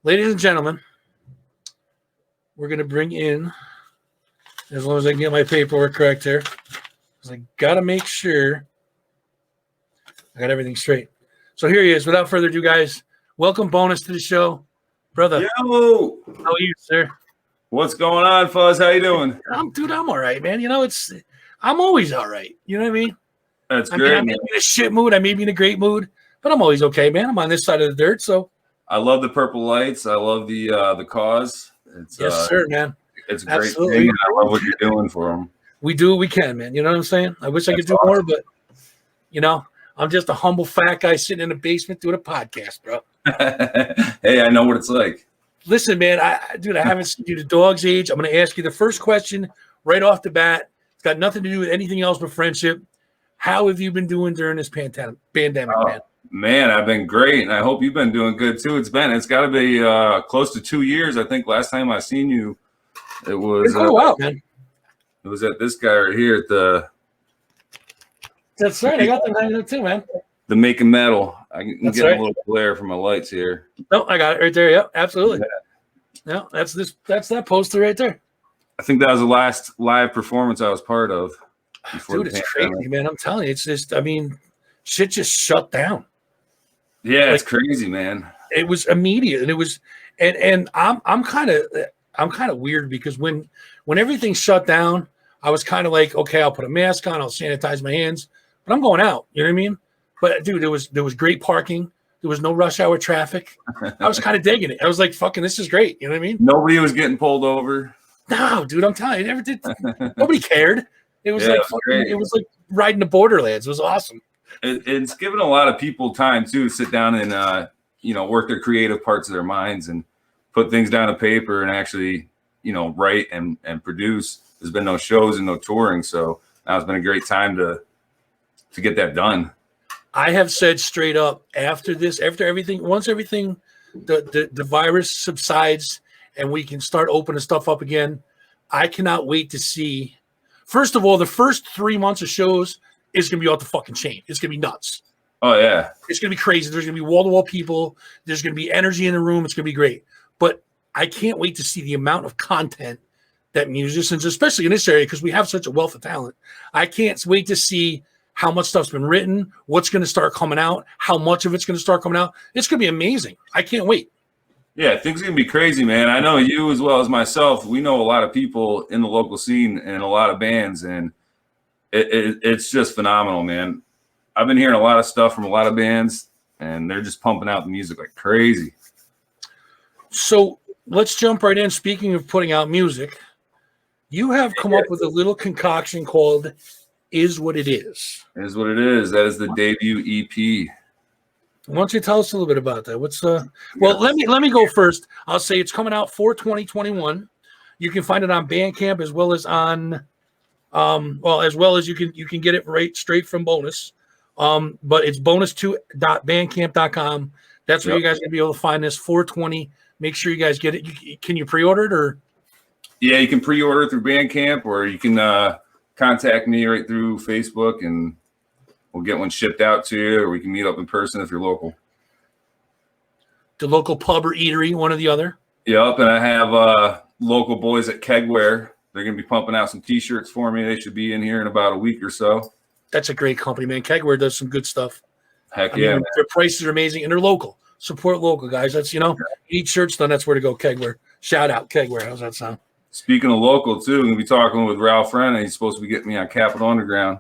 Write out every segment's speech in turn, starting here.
Ladies and gentlemen, we're going to bring in, as long as I can get my paperwork correct here, because I got to make sure I got everything straight. So here he is. Without further ado, guys, welcome Bonus to the show. Brother. Yo! How are you, sir? What's going on, Fuzz? How you doing? I'm all right, man. You know, I'm always all right. You know what I mean? That's great. I may be in a shit mood. I may be in a great mood, but I'm always okay, man. I'm on this side of the dirt, so. I love the purple lights. I love the cause. It's, yes, sir, man. It's a great thing. And I love what you're doing for them. We do what we can, man. You know what I'm saying? I wish I could do more, but, you know, I'm just a humble fat guy sitting in the basement doing a podcast, bro. Hey, I know what it's like. Listen, man, I haven't seen you the dog's age. I'm going to ask you the first question right off the bat. It's got nothing to do with anything else but friendship. How have you been doing during this pandemic, man? Man, I've been great, and I hope you've been doing good too. It's got to be close to 2 years. I think last time I seen you, it was man. It was at this guy right here at the. That's right. I got them hanging up too, man. The Making Metal. I can get right. a little glare from my lights here. No, I got it right there. Yep, absolutely. Yeah, that's that poster right there. I think that was the last live performance I was part of. Dude, it's crazy, man. I'm telling you, it's just, I mean, shit just shut down. Yeah, it's crazy, man. It was immediate, and it was, and I'm kind of weird because when everything shut down, I was kind of like, okay, I'll put a mask on, I'll sanitize my hands, but I'm going out. You know what I mean? But dude, there was great parking. There was no rush hour traffic. I was kind of digging it. I was like, fucking, this is great. You know what I mean? Nobody was getting pulled over. No, dude, I'm telling you, never did. Nobody cared. It was it was like riding the Borderlands. It was awesome. It's given a lot of people time too to sit down and work their creative parts of their minds and put things down on paper and actually write and produce. There's been no shows and no touring, so now it's been a great time to get that done. I have said straight up once everything, the virus subsides and we can start opening stuff up again, I cannot wait to see. First of all, the first 3 months of shows is going to be off the fucking chain. It's going to be nuts. Oh, yeah. It's going to be crazy. There's going to be wall-to-wall people. There's going to be energy in the room. It's going to be great. But I can't wait to see the amount of content that musicians, especially in this area, because we have such a wealth of talent, I can't wait to see how much stuff's been written, what's going to start coming out, how much of it's going to start coming out. It's going to be amazing. I can't wait. Yeah, things are going to be crazy, man. I know you as well as myself. We know a lot of people in the local scene and a lot of bands, and it's just phenomenal, man. I've been hearing a lot of stuff from a lot of bands, and they're just pumping out the music like crazy. So let's jump right in. Speaking of putting out music, you have come up with a little concoction called Is What It Is. Is What It Is. That is the debut EP. Why don't you tell us a little bit about that? Well, let me go first. I'll say it's coming out for 2021. You can find it on Bandcamp as well as on you can get it right straight from Bonus. But it's bonus2.bandcamp.com. That's where you guys are gonna be able to find this 420. Make sure you guys get it. Can you pre-order it or? Yeah, you can pre-order it through Bandcamp, or you can contact me right through Facebook, and we'll get one shipped out to you, or we can meet up in person if you're local. The local pub or eatery, one or the other. Yep, and I have local boys at Kegware. They're going to be pumping out some T-shirts for me. They should be in here in about a week or so. That's a great company, man. Kegware does some good stuff. Heck yeah, man. Their prices are amazing, and they're local. Support local, guys. That's, eat shirts done. That's where to go, Kegware. Shout out, Kegware. How's that sound? Speaking of local, too, I'm going to be talking with Ralph Renna. He's supposed to be getting me on Capitol Underground.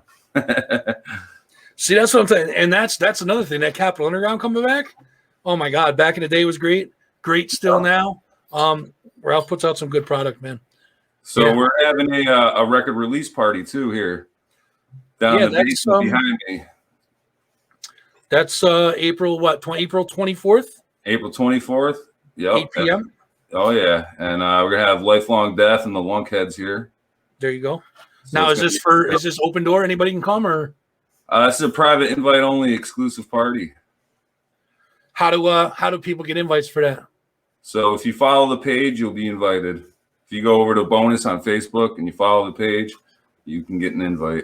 See, that's what I'm saying. And that's another thing. That Capitol Underground coming back. Oh, my God. Back in the day was great. Great still now. Ralph puts out some good product, man. So we're having a record release party, too, here. Down in the basement behind me. That's April 24th? April 24th. Yep. 8 p.m. Oh, yeah. And we're going to have Lifelong Death and the Lunkheads here. There you go. So now, is this open door? Anybody can come, or? This is a private invite only exclusive party. How do people get invites for that? So if you follow the page, you'll be invited. If you go over to Bonus on Facebook and you follow the page, you can get an invite.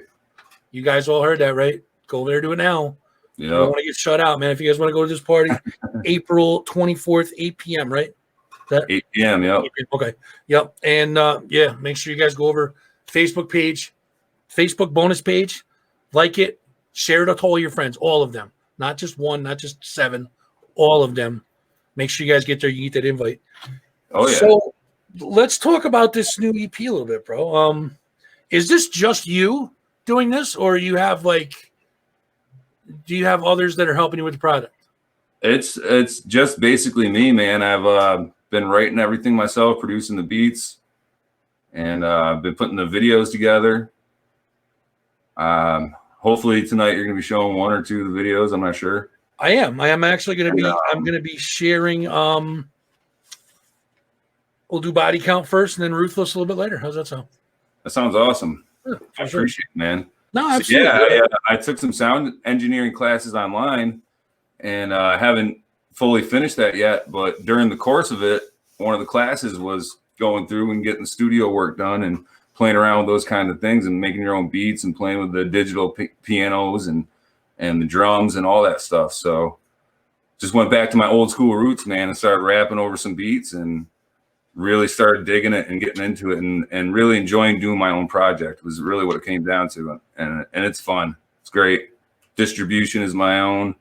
You guys all heard that, right? Go over there, do it now. Yeah. You don't want to get shut out, man. If you guys want to go to this party, April 24th, 8 p.m., right? that 8 p.m. Yep. Okay. Yep. And yeah, make sure you guys go over Facebook page, Facebook bonus page, like it, share it with all your friends, all of them, not just one, not just 7, all of them. Make sure you guys get there. You get that invite. Oh yeah. So let's talk about this new EP a little bit, bro. Is this just you doing this, or you have do you have others that are helping you with the product? It's just basically me, man. I've been writing everything myself, producing the beats, and I've been putting the videos together. Hopefully tonight you're going to be showing 1 or 2 of the videos. I'm not sure. I am actually going to be. I'm going to be sharing. We'll do body count first, and then Ruthless a little bit later. How's that sound? That sounds awesome. Yeah, I appreciate it, man. No, absolutely. So, yeah, I took some sound engineering classes online, and I haven't fully finished that yet. But during the course of it, one of the classes was going through and getting studio work done and playing around with those kind of things and making your own beats and playing with the digital pianos and the drums and all that stuff. So just went back to my old school roots, man, and started rapping over some beats and really started digging it and getting into it and really enjoying doing my own project was really what it came down to. And it's fun. It's great. Distribution is my own,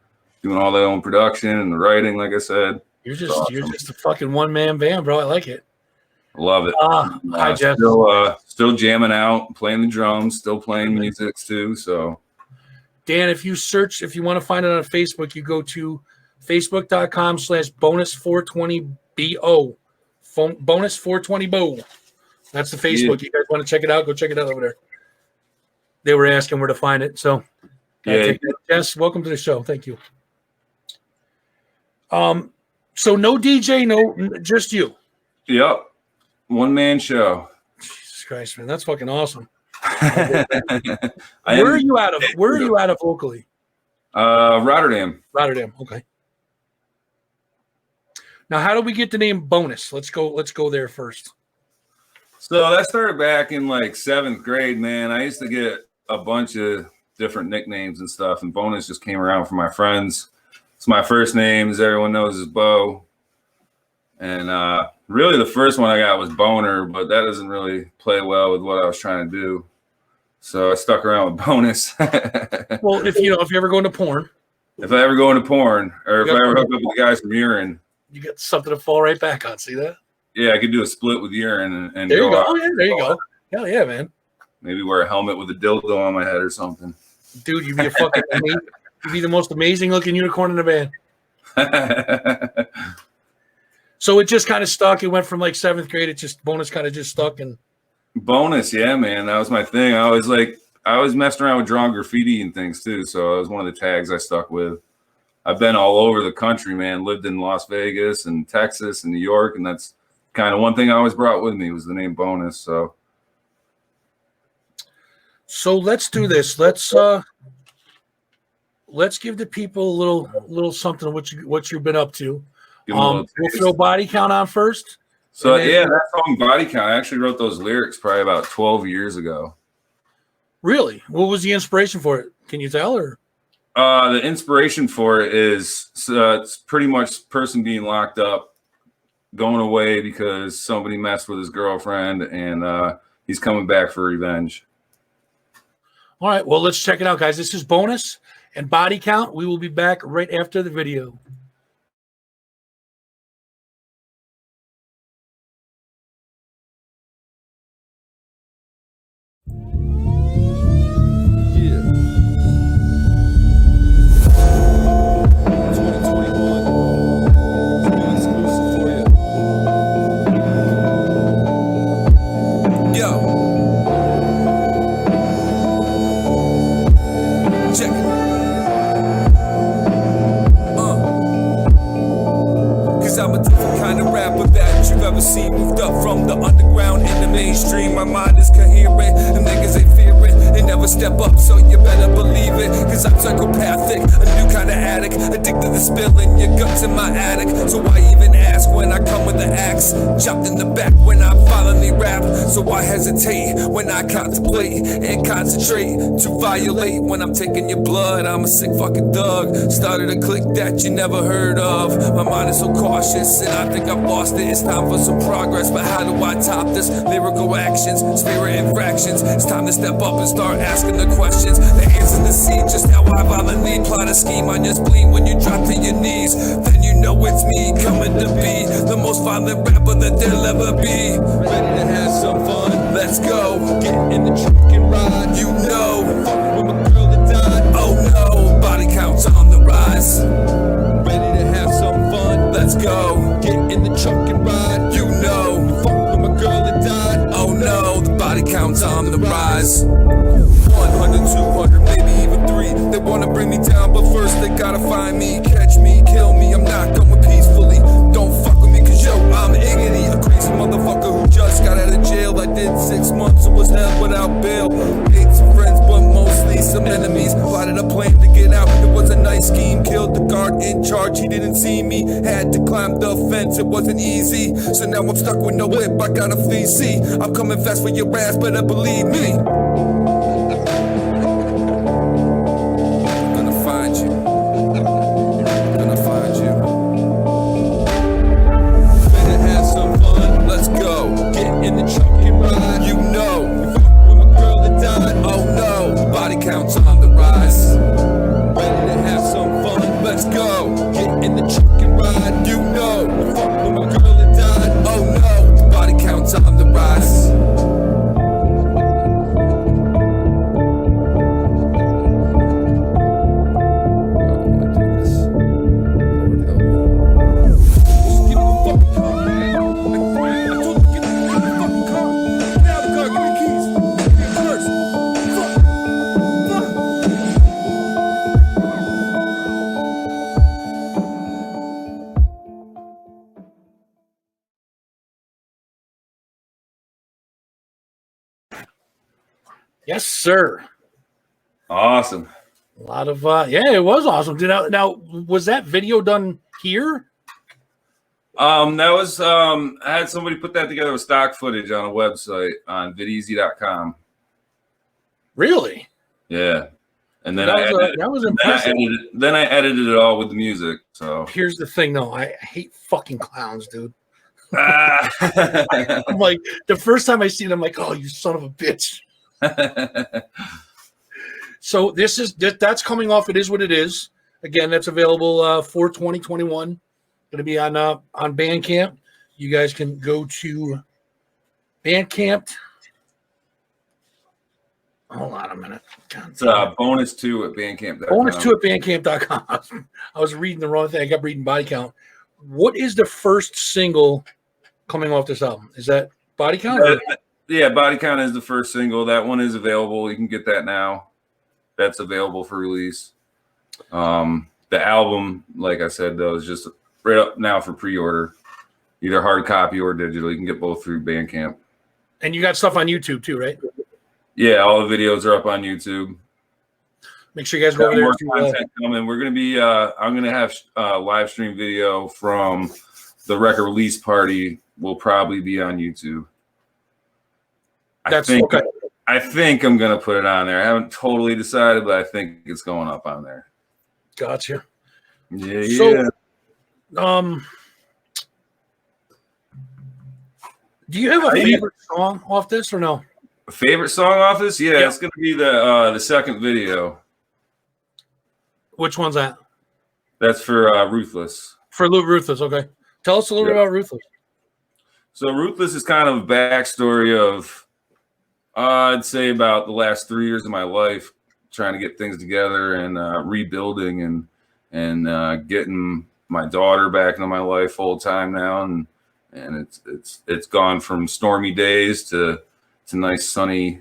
doing all the own production and the writing, like I said. You're just a fucking one-man band, bro. I like it. Love it. Hi, Jeff. Still jamming out, playing the drums, still playing music too. So Dan, if you want to find it on Facebook, you go to facebook.com/bonus420bo. Bonus 420bo. That's the Facebook. Yeah. You guys want to check it out? Go check it out over there. They were asking where to find it. So yeah. Jess, welcome to the show. Thank you. So no DJ, no, just you. Yep. One-man show. Jesus Christ, man. That's fucking awesome. Where are you out of locally? Rotterdam. Rotterdam. Okay. Now, how do we get the name Bonus? Let's go there first. So that started back in like 7th grade, man. I used to get a bunch of different nicknames and stuff, and Bonus just came around from my friends. It's my first name, as everyone knows, is Bo. And really the first one I got was Boner, but that doesn't really play well with what I was trying to do. So I stuck around with Bonus. Well, if you ever go into porn. If I ever go into porn, or if I ever hook up with the guys from Urine. You get something to fall right back on. See that? Yeah, I could do a split with Urine and there you go. Oh, yeah, there you go. Hell yeah, man. Maybe wear a helmet with a dildo on my head or something. Dude, you'd be you'd be the most amazing looking unicorn in the band. So it just kind of stuck. It went from like 7th grade. It just Bonus kind of just stuck. And Bonus, yeah, man, that was my thing. I always messed around with drawing graffiti and things too. So it was one of the tags I stuck with. I've been all over the country, man. Lived in Las Vegas and Texas and New York, and that's kind of one thing I always brought with me was the name Bonus. So let's do this. Let's give the people a little something of what you've been up to. We'll throw body count on first. So yeah, that song Body Count, I actually wrote those lyrics probably about 12 years ago. Really? What was the inspiration for it? Can you tell or? The inspiration for it is it's pretty much person being locked up, going away because somebody messed with his girlfriend, and he's coming back for revenge. All right, well, let's check it out, guys. This is Bonus and Body Count. We will be back right after the video. step up, so you better believe it. Cause I'm psychopathic, a new kind of addict, addicted to spilling your guts in my attic. So why even ask when I come with the axe? Jumped in the back when I violently rap. So why hesitate when I contemplate and concentrate to violate when I'm taking your blood? I'm a sick fucking thug. Started a clique that you never heard of. My mind is so cautious and I think I've lost it. It's time for some progress, but how do I top this? Lyrical actions, spirit infractions. It's time to step up and start asking the questions. The answers to see just how I violently plot a scheme on your spleen. When you drop to your knees, then you know it's me coming to be the most violent rapper that there'll ever be. Ready to have some fun? Let's go. Get in the truck and ride. You know, fuck with my girl that died. Oh no, body counts on the rise. Ready to have some fun? Let's go. Get in the truck and ride. You know, fuck with my girl that died. Oh no, the body counts on the rise. 100, 200, maybe even 3. They wanna bring me down, but first they gotta find me. Catch me, kill me, I'm not going peacefully. Don't fuck with me, cause yo, I'm Iggy, a crazy motherfucker who just got out of jail. I did 6 months and was held without bail. Made some friends, but mostly some enemies. Plotted a plan to get out, it was a nice scheme. Killed the guard in charge, he didn't see me. Had to climb the fence, it wasn't easy. So now I'm stuck with no whip, I gotta flee. See, I'm coming fast for your ass, better believe me. Yes, sir. Awesome. A lot of yeah, it was awesome. Now was that video done here? That was I had somebody put that together with stock footage on a website on videeasy.com. Really? Yeah. And then that was impressive. Then I edited it all with the music. So here's the thing though, I hate fucking clowns, dude. I'm I'm like, the first time I see it, I'm like, oh, you son of a bitch. So that's coming off. It is what it is. Again, that's available for 2021. Going to be on Bandcamp. You guys can go to Bandcamp. Hold on a minute. It's bonus 2 at Bandcamp.com. Bonus 2 at Bandcamp.com. I was reading the wrong thing. I kept reading Body Count. What is the first single coming off this album? Is that Body Count? Yeah, Body Count is the first single. That one is available. You can get that now. That's available for release. The album, like I said, though, is just right up now for pre-order, either hard copy or digital. You can get both through Bandcamp. And you got stuff on YouTube too, right? Yeah, all the videos are up on YouTube. Make sure you guys go over there. More content coming. We're gonna be. I'm gonna have a live stream video from the record release party. Will probably be on YouTube. I think I'm gonna put it on there. I haven't totally decided, but I think it's going up on there. Gotcha. Yeah. So, do you have a favorite song off this or no? A favorite song off this? Yeah, it's gonna be the second video. Which one's that? That's for Ruthless. For Ruthless, okay. Tell us a little bit about Ruthless. So Ruthless is kind of a backstory of, I'd say, about the last 3 years of my life, trying to get things together and rebuilding and getting my daughter back into my life full time now, and it's gone from stormy days to nice sunny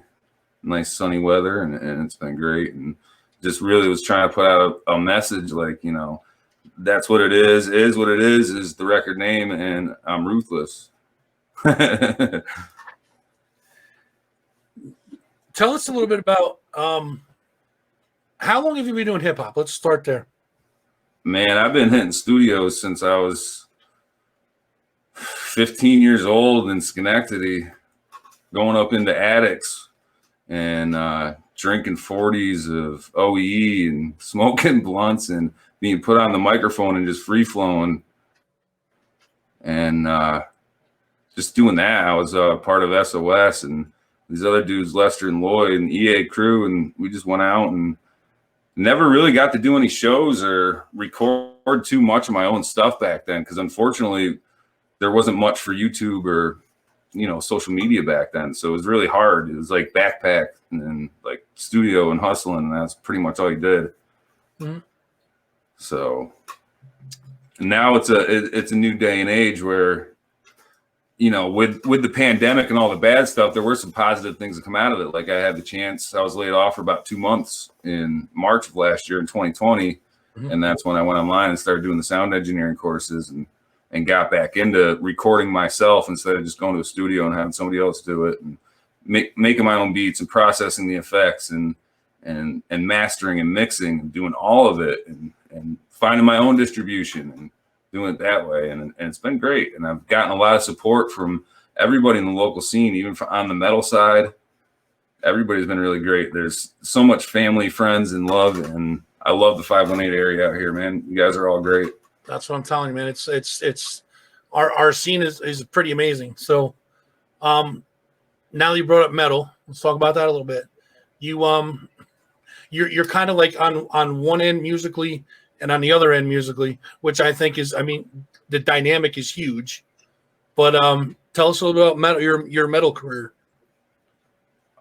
weather, and it's been great, and just really was trying to put out a message like, you know, that's what it is what it is the record name, and I'm ruthless. Tell us a little bit about How long have you been doing hip hop? Let's start there. Man, I've been hitting studios since I was 15 years old in Schenectady, going up into attics and drinking 40s of OEE and smoking blunts and being put on the microphone and just free flowing. And just doing that, I was part of SOS and these other dudes, Lester and Lloyd and EA crew, and we just went out and never really got to do any shows or record too much of my own stuff back then, because unfortunately there wasn't much for YouTube or social media back then, so it was really hard. It was like backpack and then like studio and hustling, and that's pretty much all you did. Mm-hmm. So now it's a new day and age where with the pandemic and all the bad stuff, there were some positive things that come out of it. Like I had the chance, I was laid off for about 2 months in March of last year in 2020. Mm-hmm. And that's when I went online and started doing the sound engineering courses and got back into recording myself instead of just going to a studio and having somebody else do it, and making my own beats and processing the effects and mastering and mixing and doing all of it and finding my own distribution and doing it that way. And it's been great. And I've gotten a lot of support from everybody in the local scene, even on the metal side. Everybody's been really great. There's so much family, friends, and love. And I love the 518 area out here, man. You guys are all great. That's what I'm telling you, man. It's our scene is pretty amazing. So now that you brought up metal, let's talk about that a little bit. You're kind of like on one end musically and on the other end musically, which I think is, the dynamic is huge. But tell us a little bit about metal, your metal career.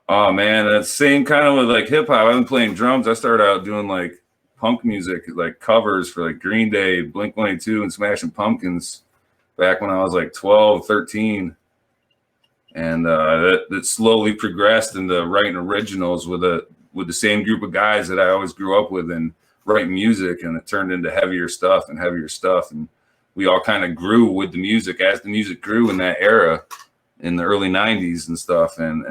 Oh man, that's same kind of with like hip hop. I've been playing drums. I started out doing like punk music, like covers for like Green Day, Blink-182, and Smashing Pumpkins back when I was like 12, 13. And that slowly progressed into writing originals with the same group of guys that I always grew up with and writing music, and it turned into heavier stuff. And we all kind of grew with the music as the music grew in that era in the early 90s and stuff. And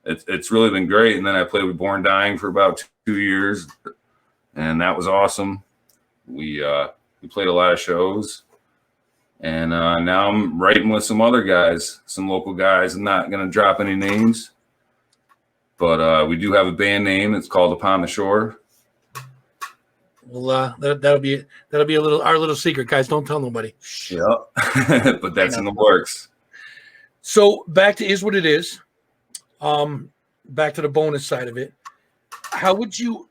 it's really been great. And then I played with Born Dying for about 2 years, and that was awesome. We played a lot of shows, and now I'm writing with some other guys, some local guys. I'm not going to drop any names, but we do have a band name. It's called Upon the Shore. Well, that'll be our little secret, guys. Don't tell nobody. Yeah, but that's in the works. So back to Is What It Is. Back to the bonus side of it. How would you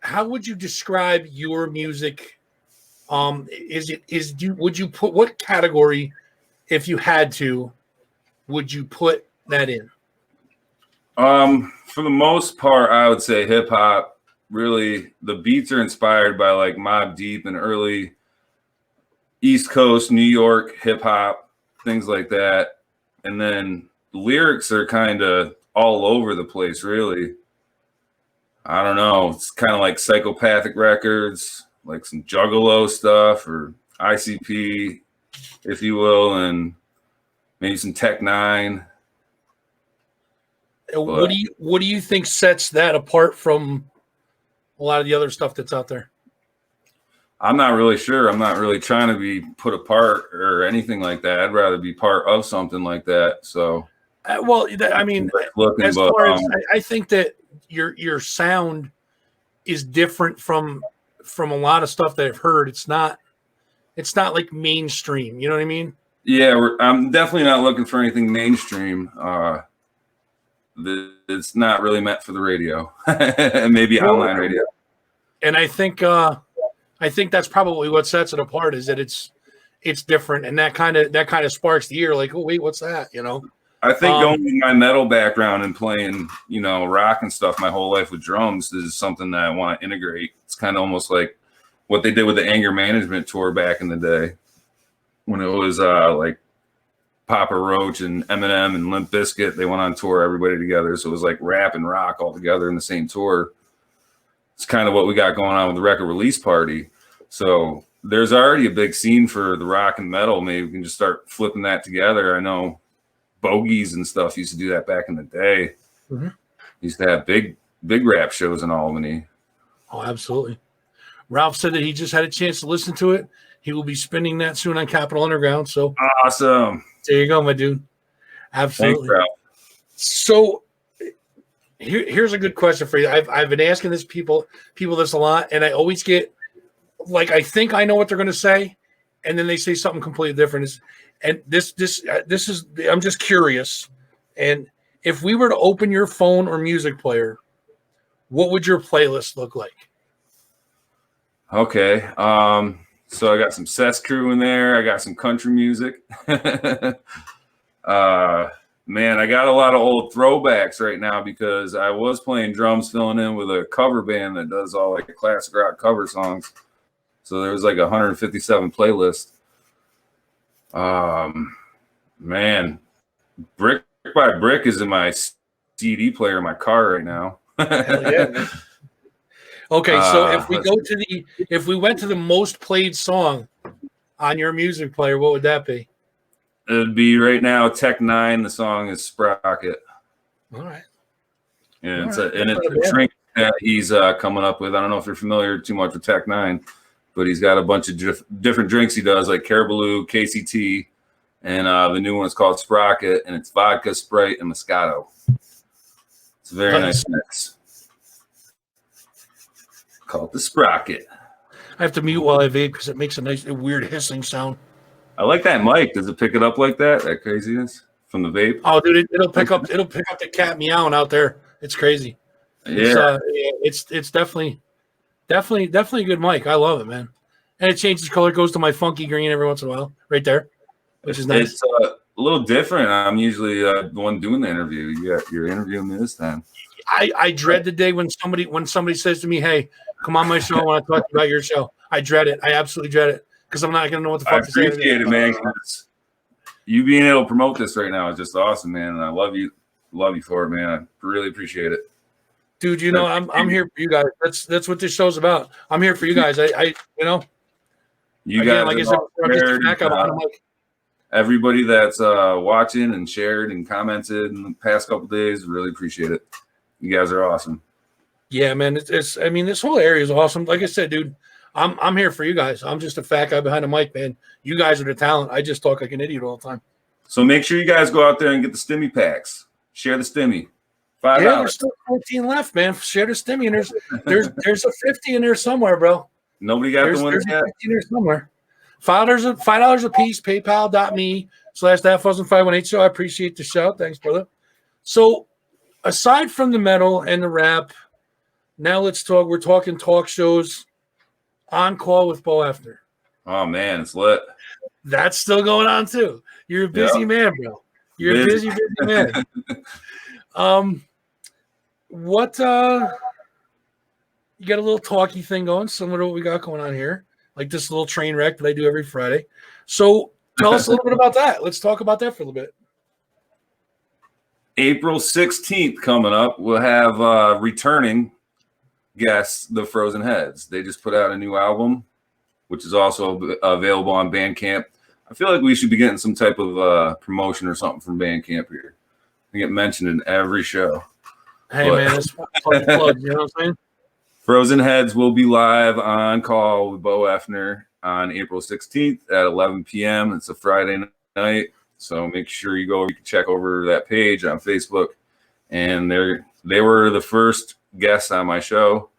describe your music? Would you put, what category, if you had to, would you put that in? For the most part, I would say hip hop. Really, the beats are inspired by like Mobb Deep and early East Coast, New York hip hop, things like that. And then the lyrics are kind of all over the place, really. I don't know. It's kind of like Psychopathic Records, like some Juggalo stuff, or ICP, if you will, and maybe some Tech Nine. What do you think sets that apart from a lot of the other stuff that's out there? I'm not really sure. I'm not really trying to be put apart or anything like that. I'd rather be part of something like that. So, I think that your sound is different from a lot of stuff that I've heard. It's not like mainstream. You know what I mean? Yeah, I'm definitely not looking for anything mainstream. It's not really meant for the radio, maybe online radio. And I think that's probably what sets it apart, is that it's different, and that kind of sparks the ear. Like, oh wait, what's that? I think going with my metal background and playing, rock and stuff my whole life with drums is something that I want to integrate. It's kind of almost like what they did with the Anger Management tour back in the day, when it was like Papa Roach and Eminem and Limp Bizkit. They went on tour, everybody together. So it was like rap and rock all together in the same tour. It's kind of what we got going on with the record release party. So there's already a big scene for the rock and metal. Maybe we can just start flipping that together. I know Bogies and stuff used to do that back in the day. Mm-hmm. Used to have big big rap shows in Albany. Oh, absolutely. Ralph said that he just had a chance to listen to it. He will be spinning that soon on Capitol Underground. So Awesome. there you go, my dude. Absolutely. Thanks, Ralph. So here's a good question for you. I've been asking people this a lot, and I always get like I think I know what they're going to say, and then they say something completely different. And this is I'm just curious. And if we were to open your phone or music player, what would your playlist look like? Okay. So I got some Cess Crew in there. I got some country music. Man, I got a lot of old throwbacks right now because I was playing drums, filling in with a cover band that does all like classic rock cover songs. So there was like 157 playlists. Man, Brick by Brick is in my CD player in my car right now. Hell yeah, man. Okay, so if we went to the most played song on your music player, what would that be? It'd be right now Tech 9. The song is Sprocket. All right. And it's right. a drink that he's coming up with. I don't know if you're familiar too much with Tech 9, but he's got a bunch of different drinks he does, like Caribou, KCT, and the new one is called Sprocket, and it's vodka, Sprite, and Moscato. It's a very nice mix. Called the Sprocket. I have to mute while I vape because it makes a nice, weird hissing sound. I like that mic. Does it pick it up like that? That craziness from the vape? Oh, dude, it'll pick up the cat meowing out there. It's crazy. Yeah, it's definitely a good mic. I love it, man. And it changes color, goes to my funky green every once in a while, right there, which is nice. It's a little different. I'm usually the one doing the interview. You're interviewing me this time. I dread the day when somebody says to me, "Hey, come on my show. I want to talk about your show." I dread it. I absolutely dread it because I'm not gonna know what the fuck to say. I appreciate it, man. You being able to promote this right now is just awesome, man. And I love you for it, man. I really appreciate it, dude. You know, I'm here for you guys. That's what this show's about. I'm here for you guys. You guys, like I said, I'm just a backup. Everybody that's watching and shared and commented in the past couple of days, really appreciate it. You guys are awesome. Yeah, man. I mean, this whole area is awesome. Like I said, dude, I'm here for you guys. I'm just a fat guy behind a mic, man. You guys are the talent. I just talk like an idiot all the time. So make sure you guys go out there and get the Stimmy packs. Share the Stimmy. $5. Yeah, there's still 14 left, man. Share the Stimmy, and there's a 50 in there somewhere, bro. Nobody got the winners yet? In there somewhere. $5 a piece. PayPal.me/thatfuzzing518. So I appreciate the shout. Thanks, brother. So aside from the metal and the rap, now let's talk. We're talking talk shows. On Call with Bo Hefner. Oh man, it's lit. That's still going on too. You're a busy man, bro. You're a busy man. What you got a little talky thing going, similar to what we got going on here, like this little train wreck that I do every Friday. So tell us a little bit about that. Let's talk about that for a little bit. April 16th coming up. We'll have returning guests, the Frozen Heads. They just put out a new album, which is also available on Bandcamp. I feel like we should be getting some type of promotion or something from Bandcamp here. We get mentioned in every show. Hey, man, that's fucking plug. You know what I'm saying? Frozen Heads will be live on Call with Bo Hefner on April 16th at 11 p.m. It's a Friday night, so make sure you go. You can check over that page on Facebook, and they were the first guests on my show,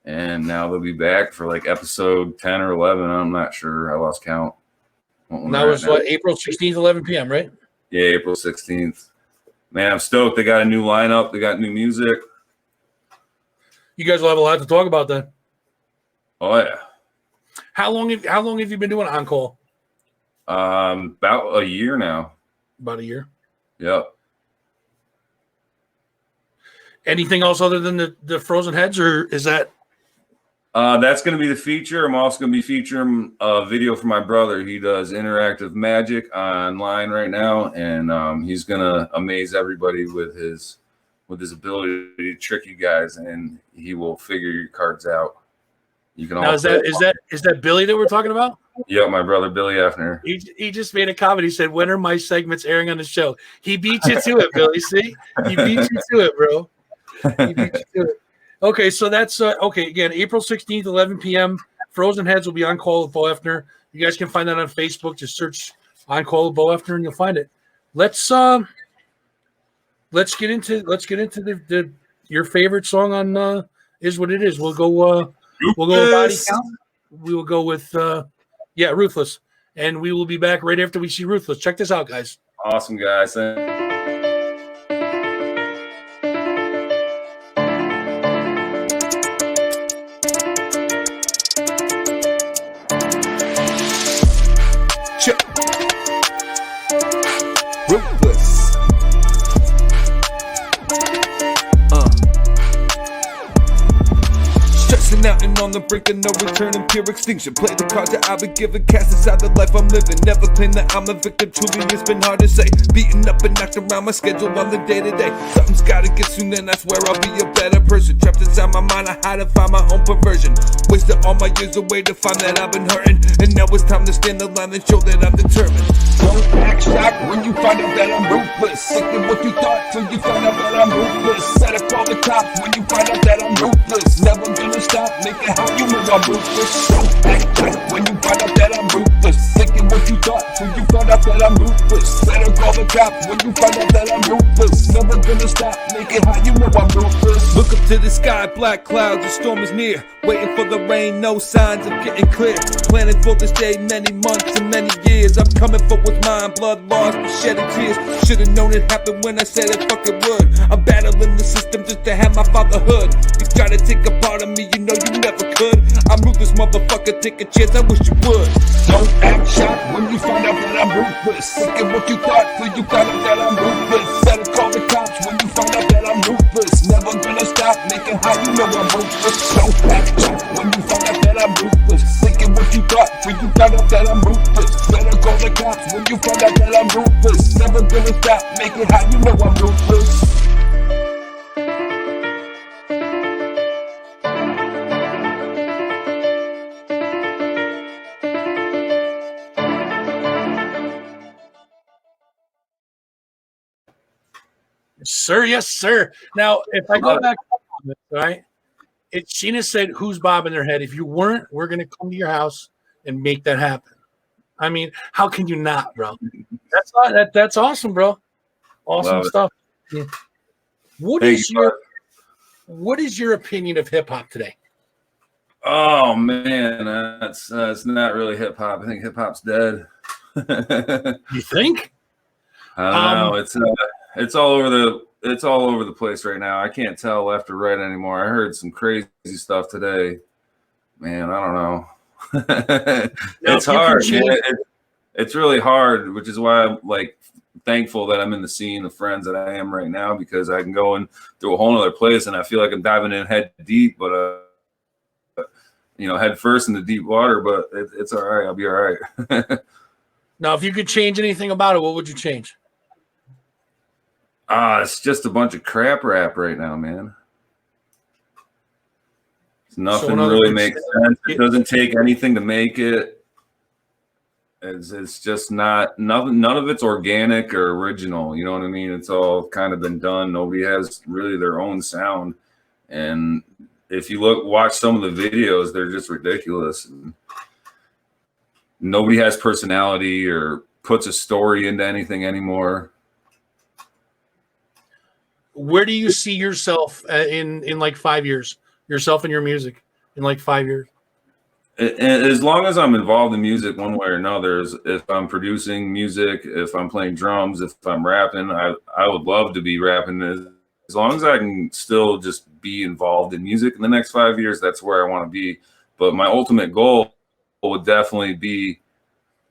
and now they'll be back for like episode 10 or 11. I'm not sure. I lost count. That was what, April 16th, 11 p.m., right? Yeah, April 16th. Man, I'm stoked. They got a new lineup. They got new music. You guys will have a lot to talk about then. Oh yeah. How long have you been doing On Call? About a year now. About a year. Yep. Anything else other than the Frozen Heads, or is that? That's going to be the feature. I'm also going to be featuring a video for my brother. He does interactive magic online right now, and he's going to amaze everybody with his ability to trick you guys, and he will figure your cards out. You can. Now, is that Billy that we're talking about? Yeah, my brother Billy Hefner. He just made a comment. He said, "When are my segments airing on the show?" He beat you to it, Billy. See, he beat you to it, bro. He beat you to it. Okay, so that's okay. Again, April 16th, 11 p.m. Frozen Heads will be on call with Bo Effner. You guys can find that on Facebook. Just search on call with Bo Effner and you'll find it. Let's get into the your favorite song on Is What It Is. We'll go with Body Count. We will go with Ruthless. And we will be back right after we see Ruthless. Check this out, guys. Awesome, guys. Ruthless. Stressing out and on the brink of no return and pure extinction. Play the cards that I've been given, cast aside the life I'm living. Never claim that I'm a victim, truly it's been hard to say. Beaten up and knocked around my schedule on the day to day. Something's gotta get soon and I swear I'll be a better person. Trapped inside my mind, I had to find my own perversion. Wasted all my years away to find that I've been hurting. And now it's time to stand the line and show that I'm determined. Don't act shocked when you find out that I'm ruthless. Thinking what you thought till you find out that I'm ruthless. Set up all the cops when you find out that I'm ruthless. Never gonna stop making how you know I'm ruthless. Don't act shocked when you find out that I'm ruthless. Thinking what you thought till you find out that I'm ruthless. Set up all the cops when you find out that I'm ruthless. Never gonna stop making how you know I'm ruthless. Look up to the sky, black clouds, the storm is near. Waiting for the rain, no signs of getting clear. Planning for this day many months and many years. I'm coming for what's mine, blood lost, shedding tears. Should've known it happened when I said it fucking would. I'm battling the system just to have my fatherhood. You try to take a part of me, you know you never could. I'm ruthless, motherfucker, take a chance, I wish you would. Don't act shocked when you find out that I'm ruthless. Thinking what you thought till you find out that I'm ruthless. Better call the cops when you find out that I'm ruthless. Never gonna stop making how you know I'm ruthless. Don't act shocked when you find out that I'm ruthless. Thinking what you thought till you find out that I'm ruthless. Better call the cops when you find out that I'm ruthless. Never gonna stop making how you know I'm ruthless. Sir, yes, sir. Now, if I go back, right? Sheena said, "Who's bobbing their head?" If you weren't, we're gonna come to your house and make that happen. I mean, how can you not, bro? That's awesome, bro. Awesome stuff. Yeah. What is your opinion of hip hop today? Oh man, that's not really hip hop. I think hip hop's dead. You think? I don't know. It's all over the place right now. I can't tell left or right anymore. I heard some crazy stuff today. Man, I don't know. It's hard. It's really hard, which is why I'm like thankful that I'm in the scene of friends that I am right now, because I can go in through a whole other place and I feel like I'm diving in head deep, but head first in the deep water. But it's all right. I'll be all right. Now, if you could change anything about it, what would you change? It's just a bunch of crap rap right now, man. Nothing really makes sense. It doesn't take anything to make it. It's just not nothing. None of it's organic or original. You know what I mean? It's all kind of been done. Nobody has really their own sound. And if you watch some of the videos, they're just ridiculous. And nobody has personality or puts a story into anything anymore. Where do you see yourself in like 5 years? Yourself and your music in like 5 years? As long as I'm involved in music one way or another, if I'm producing music, if I'm playing drums, if I'm rapping, I would love to be rapping. As long as I can still just be involved in music in the next 5 years, that's where I want to be. But my ultimate goal would definitely be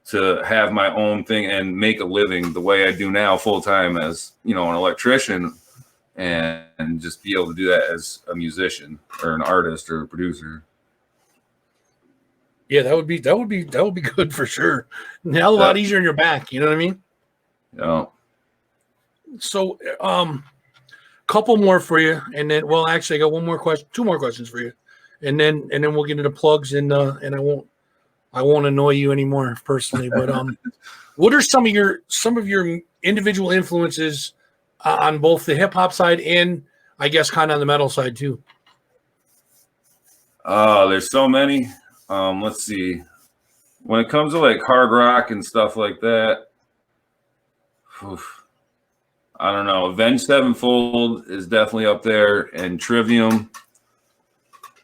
to have my own thing and make a living the way I do now, full time as an electrician, and just be able to do that as a musician or an artist or a producer. Yeah, that would be good for sure. Now a lot easier on your back, you know what I mean? Yeah. So couple more for you, and then actually I got one more question, two more questions for you. And then we'll get into plugs and I won't annoy you anymore personally, but what are some of your individual influences on both the hip hop side and I guess kind of on the metal side too? Oh, there's so many. Let's see. When it comes to like hard rock and stuff like that, oof, I don't know. Avenged Sevenfold is definitely up there, and Trivium.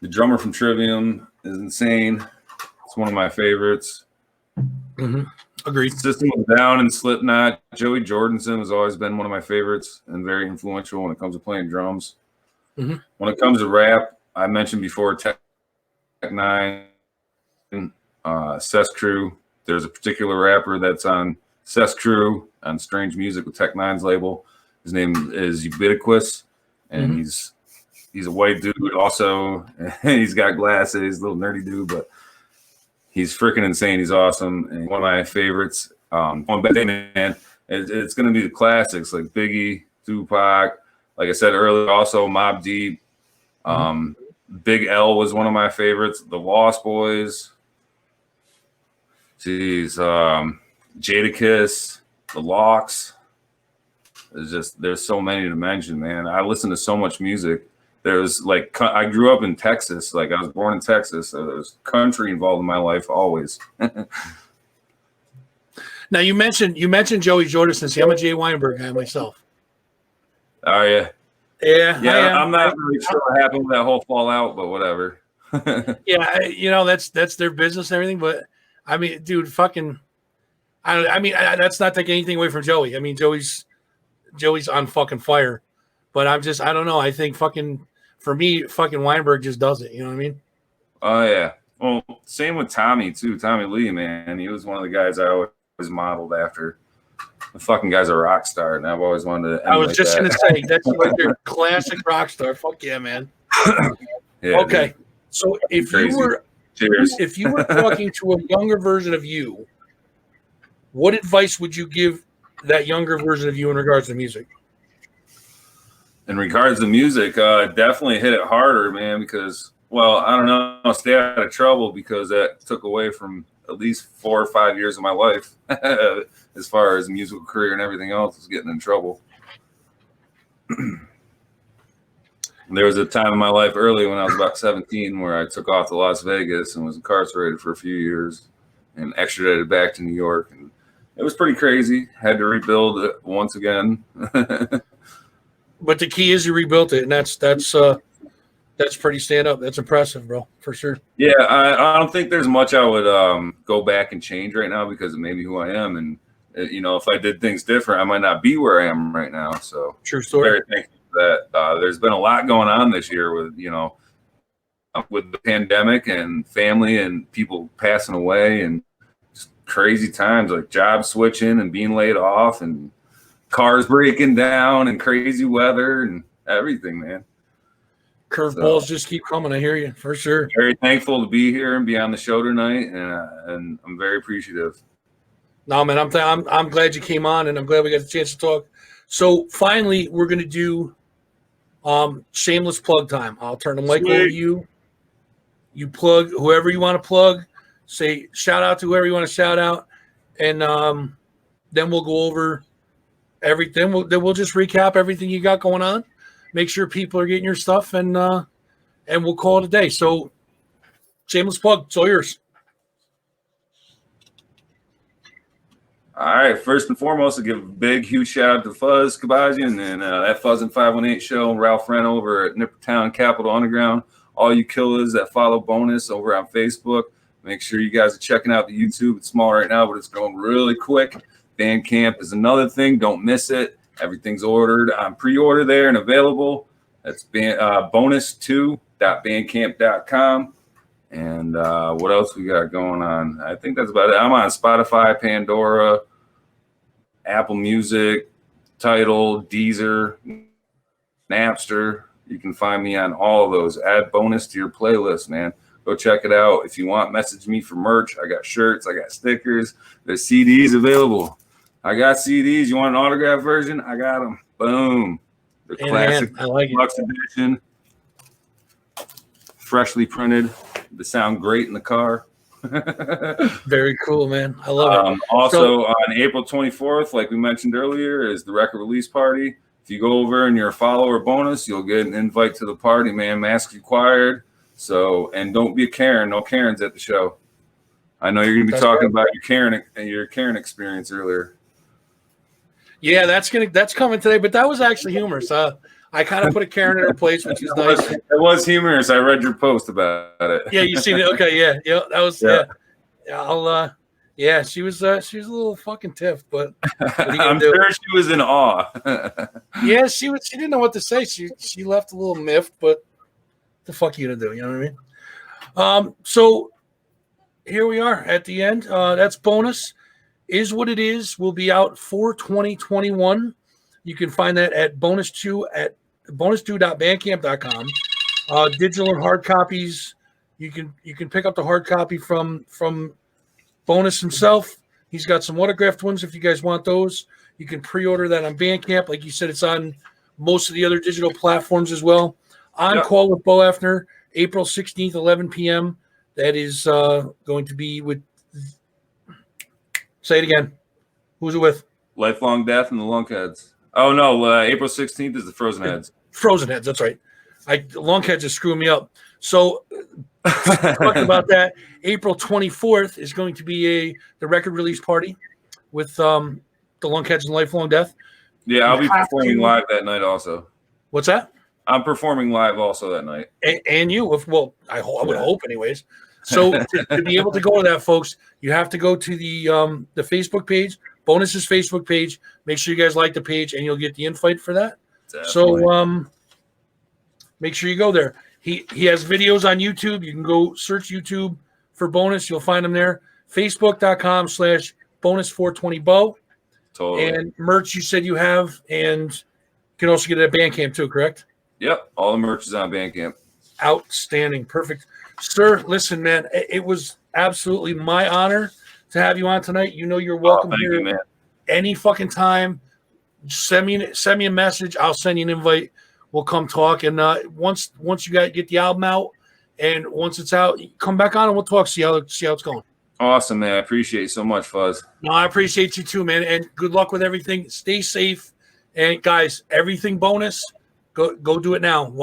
The drummer from Trivium is insane. It's one of my favorites. Mm-hmm. Agreed. System of a Down and Slipknot. Joey Jordison has always been one of my favorites and very influential when it comes to playing drums. Mm-hmm. When it comes to rap, I mentioned before Tech Nine, Cess Crew. There's a particular rapper that's on Cess Crew on Strange Music with Tech Nine's label. His name is Ubiquitous, and he's a white dude also. He's got glasses, he's a little nerdy dude, but he's freaking insane. He's awesome. And one of my favorites. On man, it's going to be the classics like Biggie, Tupac. Like I said earlier, also Mobb Deep. Big L was one of my favorites. The Lost Boys. Jeez. Jadakiss. The Locks. There's so many to mention, man. I listen to so much music. There's like, I grew up in Texas. Like I was born in Texas. So there's country involved in my life always. Now you mentioned Joey Jordison. See, I'm a Jay Weinberg guy myself. Oh yeah. Yeah. I'm not really sure what happened with that whole fallout, but whatever. Yeah, that's their business and everything. But I mean, dude, fucking. That's not taking anything away from Joey. I mean, Joey's on fucking fire. But I don't know. I think for me, Weinberg just does it. You know what I mean? Oh yeah. Well, same with Tommy too. Tommy Lee, man, he was one of the guys I always modeled after. The fucking guy's a rock star, and I've always wanted to. I was just gonna say that's like your classic rock star. Fuck yeah, man. Yeah, okay, dude. so if you were talking to a younger version of you, what advice would you give that younger version of you in regards to music? In regards to music, definitely hit it harder, man, because, well, I don't know, stay out of trouble, because that took away from at least 4 or 5 years of my life as far as musical career and everything else was getting in trouble. There was a time in my life early when I was about 17 where I took off to Las Vegas and was incarcerated for a few years and extradited back to New York. And it was pretty crazy. Had to rebuild it once again. But the key is you rebuilt it, and that's pretty stand up. That's impressive, bro, for sure. Yeah, I don't think there's much I would go back and change right now, because it made me who I am. And, if I did things different, I might not be where I am right now. So true story. Very thankful for that. There's been a lot going on this year with, with the pandemic and family and people passing away and just crazy times, like job switching and being laid off and cars breaking down and crazy weather and everything, man. Curveballs just keep coming. I hear you, for sure. Very thankful to be here and be on the show tonight, and I'm very appreciative. No, man, I'm glad you came on, and I'm glad we got the chance to talk. So finally, we're gonna do shameless plug time. I'll turn the mic over to you. You plug whoever you want to plug. Say shout out to whoever you want to shout out, and then we'll go over everything. We'll just recap everything you got going on. Make sure people are getting your stuff, and we'll call it a day. So, shameless plug, it's all yours. All right. First and foremost, I give a big, huge shout out to Fuzz Kabajian and that Fuzzing 518 show, Ralph Wren over at Nippertown Capital Underground. All you killers that follow Bonus over on Facebook, make sure you guys are checking out the YouTube. It's small right now, but it's going really quick. Bandcamp is another thing. Don't miss it. Everything's ordered on pre-order there and available. That's bonus2.bandcamp.com. And what else we got going on? I think that's about it. I'm on Spotify, Pandora, Apple Music, Tidal, Deezer, Napster. You can find me on all of those. Add Bonus to your playlist, man. Go check it out. If you want, message me for merch. I got shirts. I got stickers. There's CDs available. I got CDs. You want an autographed version? I got them. Boom. The classic deluxe edition. Freshly printed. They sound great in the car. Very cool, man. I love it. Also, on April 24th, like we mentioned earlier, is the record release party. If you go over and you're a follower Bonus, you'll get an invite to the party, man. Masks required. So, and don't be a Karen. No Karens at the show. I know you're going to be talking about your Karen experience earlier. Yeah, that's coming today, but that was actually humorous. I kind of put a Karen in her place, which is nice. It was humorous. I read your post about it. Yeah, you seen it? Okay, yeah, that was yeah. She was a little fucking tiff, but I'm sure she was in awe. Yeah, she didn't know what to say. She left a little miffed, but the fuck you gonna do? You know what I mean? So here we are at the end. That's bonus. Is what it is. Will be out for 2021. You can find that at bonus2 at bonus2.bandcamp.com. Digital and hard copies. You can pick up the hard copy from Bonus himself. He's got some autographed ones if you guys want those. You can pre-order that on Bandcamp. Like you said, it's on most of the other digital platforms as well. On Call with Bo Effner, April 16th, 11 p.m. That is going to be with. Say it again. Who's it with? Lifelong Death and the Lunkheads. Oh, no. April 16th is the Frozen Heads. Frozen Heads. That's right. Lunkheads is screwing me up. So talking about that, April 24th is going to be the record release party with the Lunkheads and Lifelong Death. Yeah, I'll be performing live that night also. What's that? I'm performing live also that night. And you? I would hope anyways. So to be able to go to that, folks, you have to go to the Facebook page, Bonus's Facebook page. Make sure you guys like the page, and you'll get the invite for that. Definitely. So make sure you go there. He has videos on YouTube. You can go search YouTube for Bonus. You'll find them there. Facebook.com/bonus420bo. Totally. And merch you said you have, and you can also get it at Bandcamp too, correct? Yep. All the merch is on Bandcamp. Outstanding. Perfect. Sir, listen, man, it was absolutely my honor to have you on tonight. You know you're welcome here you, man. Any fucking time. Send me a message. I'll send you an invite. We'll come talk. And once you get the album out, and once it's out, come back on and we'll talk. See how it's going. Awesome, man. I appreciate it so much, Fuzz. No, I appreciate you too, man. And good luck with everything. Stay safe. And guys, everything Bonus, go do it now.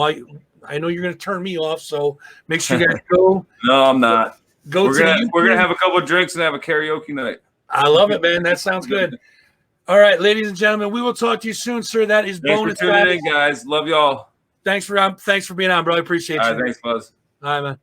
I know you're going to turn me off, so make sure you guys go. No, I'm not. We're gonna have a couple of drinks and have a karaoke night. I love it, man. That sounds good. All right, ladies and gentlemen, we will talk to you soon, sir. That is Bonus. Thanks for tuning in, guys. Love y'all. Thanks for being on, bro. I appreciate you. All right, thanks, Fuzz. All right, man.